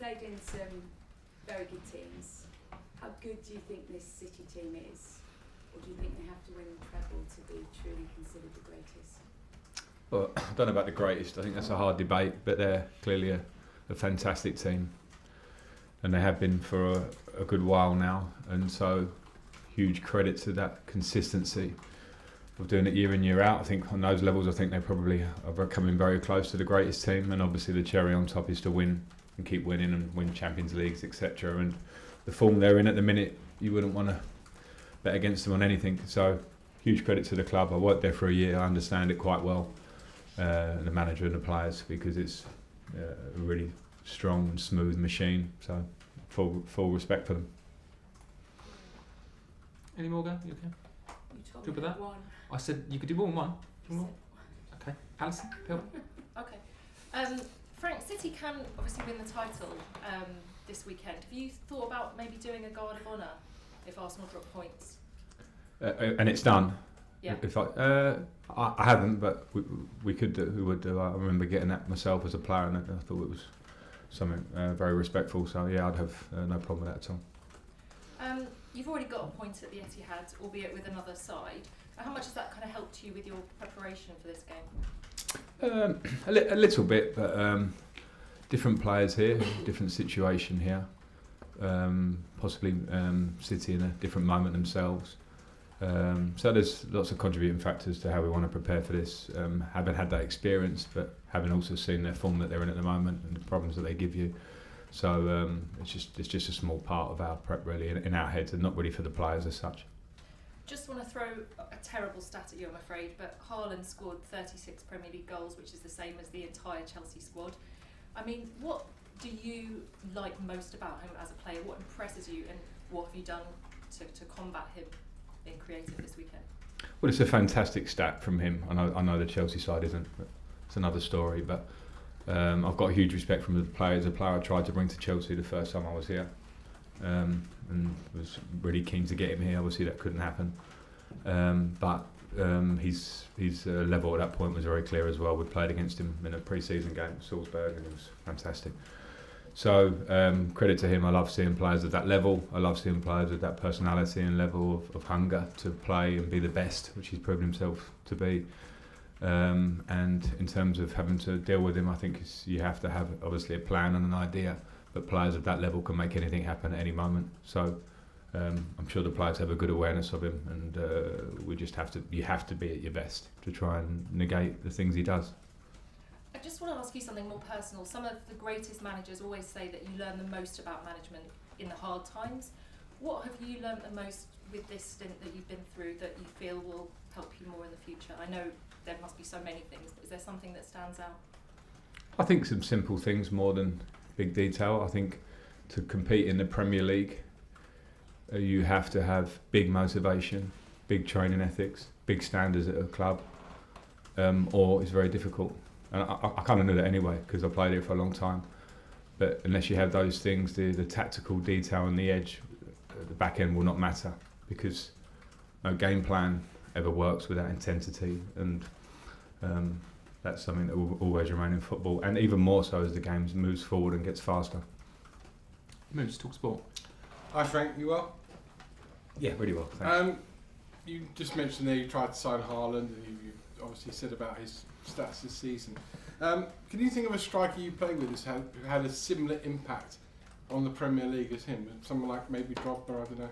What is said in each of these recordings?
played in some very good teams. How good do you think this City team is? Or do you think they have to win the treble to be truly considered the greatest? Well, I don't know about the greatest. I think that's a hard debate, but they're clearly a fantastic team. And they have been for a good while now. And so, huge credit to that consistency of doing it year in, year out. I think on those levels, I think they probably are coming very close to the greatest team. And obviously the cherry on top is to win and keep winning and win Champions Leagues, etc. And the form they're in at the minute, you wouldn't want to bet against them on anything. So huge credit to the club. I worked there for a year. I understand it quite well, the manager and the players, because it's a really strong and smooth machine. So full respect for them. Any more, Gav? You okay? You told Good me with that? one. I said you could do more than one. You More? said Okay. Alison, Phil? Okay. Frank, City can obviously win the title this weekend. Have you thought about maybe doing a guard of honour if Arsenal drop points? And it's done. Yeah. If I haven't, but we could do. We would do. I remember getting that myself as a player, and I thought it was something very respectful. So yeah, I'd have no problem with that at all. You've already got a point at the Etihad, albeit with another side. How much has that kind of helped you with your preparation for this game? A little bit, but different players here, different situation here. Possibly City in a different moment themselves. So there's lots of contributing factors to how we want to prepare for this. Having had that experience, but having also seen their form that they're in at the moment and the problems that they give you. So it's just a small part of our prep really in our heads, and not really for the players as such. Just want to throw a terrible stat at you, I'm afraid, but Haaland scored 36 Premier League goals, which is the same as the entire Chelsea squad. I mean, what do you like most about him as a player? What impresses you, and what have you done to combat him being creative this weekend? Well, it's a fantastic stat from him. I know the Chelsea side isn't, but it's another story. But I've got huge respect from the player. As a player I tried to bring to Chelsea the first time I was here, and was really keen to get him here. Obviously that couldn't happen, but his level at that point was very clear as well. We played against him in a pre-season game at Salzburg, and it was fantastic. So credit to him. I love seeing players at that level. I love seeing players with that personality and level of hunger to play and be the best, which he's proven himself to be. And in terms of having to deal with him, I think you have to have obviously a plan and an idea, but players of that level can make anything happen at any moment. So I'm sure the players have a good awareness of him, and you have to be at your best to try and negate the things he does. I just want to ask you something more personal. Some of the greatest managers always say that you learn the most about management in the hard times. What have you learned the most with this stint that you've been through that you feel will help you more in the future? I know there must be so many things, but is there something that stands out? I think some simple things more than big detail. I think to compete in the Premier League, you have to have big motivation, big training ethics, big standards at a club, or it's very difficult. And I kind of knew that anyway because I played it for a long time. But unless you have those things, the tactical detail and the edge at the back end will not matter, because no game plan ever works without intensity, and that's something that will always remain in football, and even more so as the game moves forward and gets faster. Moves, talk sport. Hi Frank, you well? Yeah, really well, thanks. You just mentioned there you tried to sign Haaland, and you obviously said about his stats this season. Can you think of a striker you played with who had a similar impact on the Premier League as him? Someone like maybe Drogba, I don't know.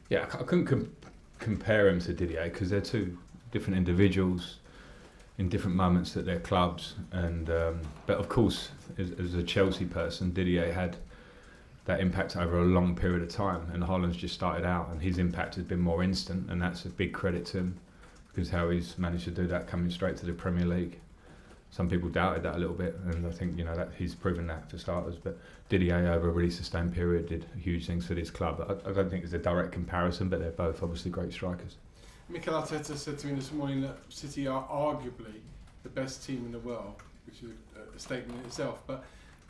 Yeah, I couldn't compare him to Didier because they're two different individuals in different moments at their clubs. And but of course, as a Chelsea person, Didier had that impact over a long period of time, and Haaland's just started out, and his impact has been more instant, and that's a big credit to him, because how he's managed to do that coming straight to the Premier League. Some people doubted that a little bit, and I think that he's proven that for starters. But Didier, over a really sustained period, did huge things for this club. I don't think it's a direct comparison, but they're both obviously great strikers. Mikel Arteta said to me this morning that City are arguably the best team in the world, which is a statement in itself. But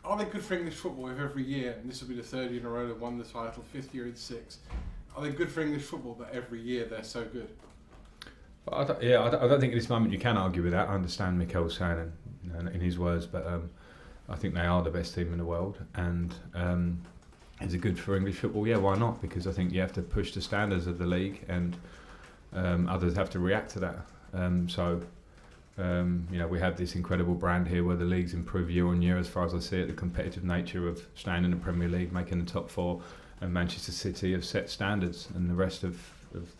are they good for English football if every year, and this will be the third year in a row they've won the title, fifth year in six, are they good for English football that every year they're so good? I don't think at this moment you can argue with that. I understand Mikel's saying in his words, but I think they are the best team in the world, and is it good for English football? Yeah, why not? Because I think you have to push the standards of the league, and others have to react to that. We have this incredible brand here where the league's improved year on year as far as I see it. The competitive nature of staying in the Premier League, making the top four, and Manchester City have set standards, and the rest of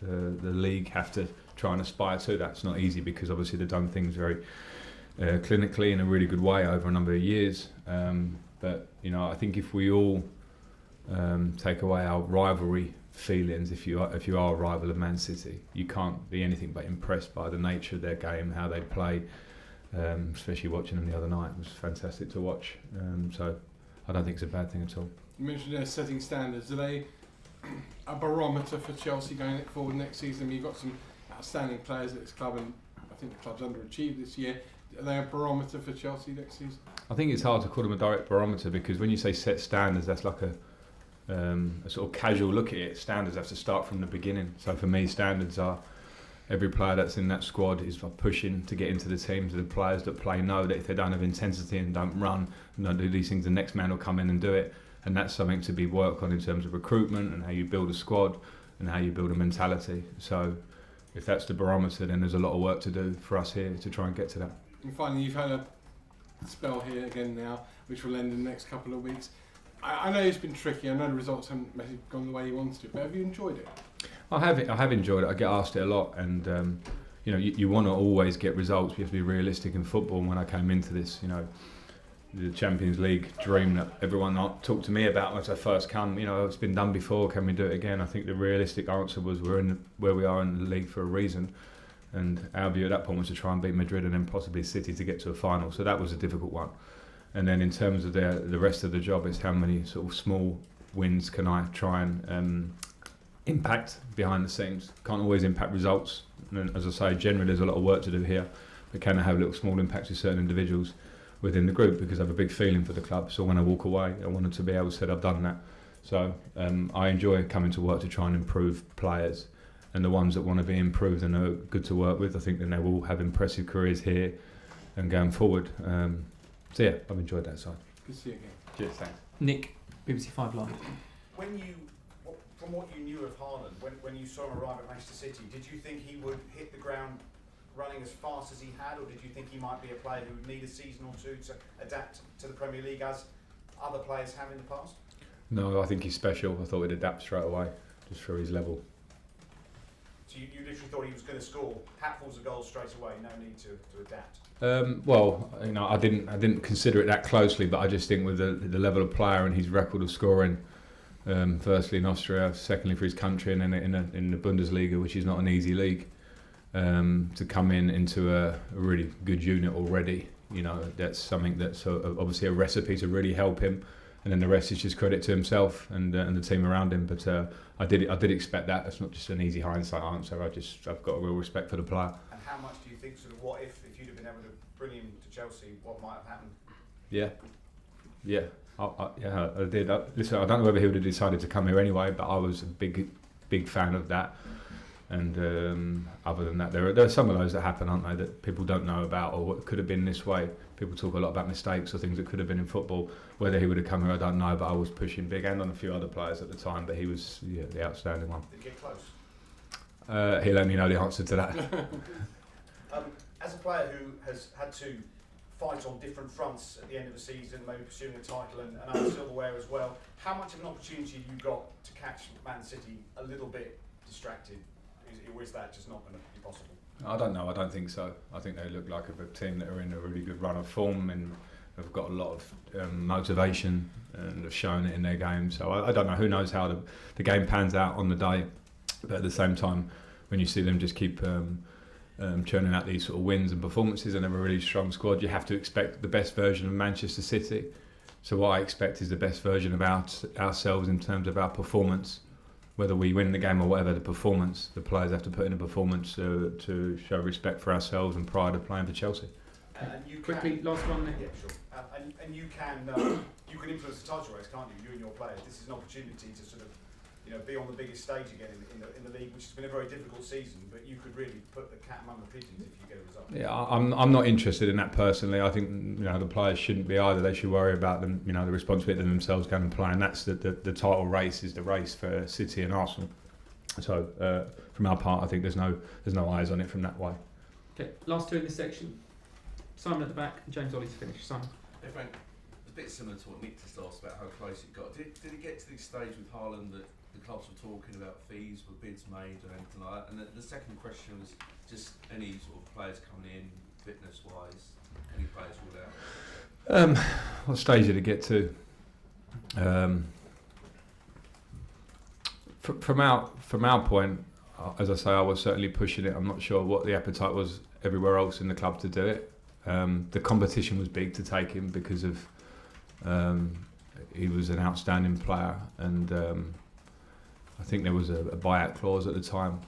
the league have to try and aspire to that. It's not easy because obviously they've done things very clinically in a really good way over a number of years. But I think if we all take away our rivalry feelings, if you are a rival of Man City, you can't be anything but impressed by the nature of their game, how they play, especially watching them the other night. It was fantastic to watch, so I don't think it's a bad thing at all. You mentioned they're setting standards. Are they a barometer for Chelsea going forward next season? You've got some outstanding players at this club, and I think the club's underachieved this year. Are they a barometer for Chelsea next season? I think it's hard to call them a direct barometer, because when you say set standards, that's like a sort of casual look at it. Standards have to start from the beginning. So for me, standards are every player that's in that squad is pushing to get into the team. So the players that play know that if they don't have intensity and don't run and don't do these things, the next man will come in and do it. And that's something to be worked on in terms of recruitment and how you build a squad and how you build a mentality. So if that's the barometer, then there's a lot of work to do for us here to try and get to that. And finally, you've had a spell here again now, which will end in the next couple of weeks. I know it's been tricky. I know the results haven't maybe gone the way you wanted to, but have you enjoyed it? I have enjoyed it. I get asked it a lot, and you want to always get results. You have to be realistic in football. And when I came into this, the Champions League dream that everyone talked to me about when I first come, it's been done before. Can we do it again? I think the realistic answer was we're in where we are in the league for a reason, and our view at that point was to try and beat Madrid and then possibly City to get to a final. So that was a difficult one. And then in terms of the rest of the job, is how many sort of small wins can I try and impact behind the scenes. Can't always impact results. And as I say, generally there's a lot of work to do here, but can I have little small impacts with certain individuals within the group, because I have a big feeling for the club. So when I walk away, I wanted to be able to say I've done that. So I enjoy coming to work to try and improve players, and the ones that want to be improved and are good to work with, I think then they will have impressive careers here and going forward. So yeah, I've enjoyed that side. Good to see you again. Cheers, thanks. Nick, BBC 5 Live. From what you knew of Haaland, when you saw him arrive at Manchester City, did you think he would hit the ground running as fast as he had, or did you think he might be a player who would need a season or two to adapt to the Premier League as other players have in the past? No, I think he's special. I thought he'd adapt straight away, just for his level. So you literally thought he was going to score hatfuls of goals straight away, no need to adapt? I didn't consider it that closely, but I just think with the level of player and his record of scoring, firstly in Austria, secondly for his country, and then in the Bundesliga, which is not an easy league, to come into a really good unit already, that's something that's obviously a recipe to really help him, and then the rest is just credit to himself and the team around him. But I did expect that. That's not just an easy hindsight answer. I've got a real respect for the player. And how much do you think, sort of, what if you'd have been able to bring him to Chelsea, what might have happened? Yeah. I did. Listen, I don't know whether he would have decided to come here anyway, but I was a big fan of that. And other than that, there are some of those that happen, aren't they, that people don't know about, or what could have been this way. People talk a lot about mistakes or things that could have been in football. Whether he would have come here, I don't know, but I was pushing big, and on a few other players at the time, but he was the outstanding one. Did he get close? He'll only know the answer to that. As a player who has had to fight on different fronts at the end of the season, maybe pursuing a title and other silverware as well, how much of an opportunity have you got to catch Man City a little bit distracted? Or is that just not going to be possible? I don't know. I don't think so. I think they look like a team that are in a really good run of form and have got a lot of motivation and have shown it in their game. So I don't know. Who knows how the game pans out on the day? But at the same time, when you see them just keep churning out these sort of wins and performances and have a really strong squad, you have to expect the best version of Manchester City. So what I expect is the best version of ourselves in terms of our performance. Whether we win the game or whatever, the performance, the players have to put in a performance to show respect for ourselves and pride of playing for Chelsea. Quickly, last one. Yeah, sure. And you can influence the title race, can't you? You and your players. This is an opportunity to sort of be on the biggest stage again in the league, which has been a very difficult season, but you could really put the cat among the pigeons if you get a result. Yeah, I'm not interested in that personally. I think the players shouldn't be either. They should worry about them, the responsibility of themselves going and play, and that's the title race is the race for City and Arsenal. So from our part, I think there's no eyes on it from that way. Okay, last two in this section. Simon at the back, and James Ollie to finish. Simon. Hey Frank, it's a bit similar to what Nick just asked about how close it got. Did it get to the stage with Haaland that the clubs were talking about fees, were bids made or anything like that? And the second question was just any sort of players coming in, fitness-wise, any players ruled out? What stage did it get to? From our point, as I say, I was certainly pushing it. I'm not sure what the appetite was everywhere else in the club to do it. The competition was big to take him because of he was an outstanding player, and I think there was a buyout clause at the time,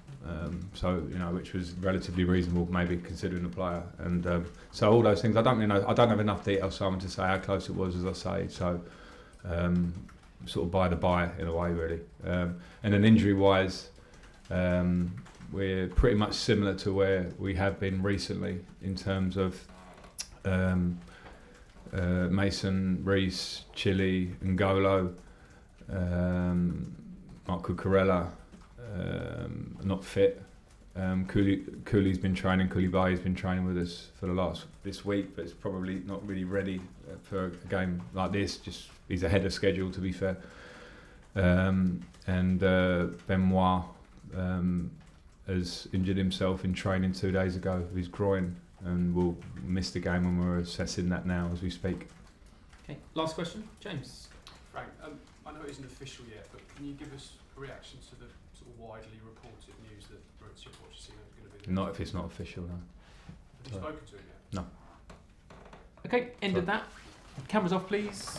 so which was relatively reasonable, maybe considering the player, and so all those things. I don't really know. I don't have enough detail, Simon, to say how close it was, as I say. So sort of by the by in a way, really. And then injury-wise, we're pretty much similar to where we have been recently in terms of Mason, Reece, Chile, N'Golo, Marco Corella, not fit. Cooley's been training. Koulibaly's been training with us for this week, but it's probably not really ready for a game like this. Just he's ahead of schedule, to be fair. And Benoit has injured himself in training 2 days ago with his groin, and will miss the game, and we're assessing that now as we speak. Okay, last question, James. Frank, I know it isn't official yet, but can you give us a reaction to the sort of widely reported news that Borussia Pochettino is going to be the Not if it's not official, no. Have you spoken to him yet? No. Okay, end of that. Cameras off, please.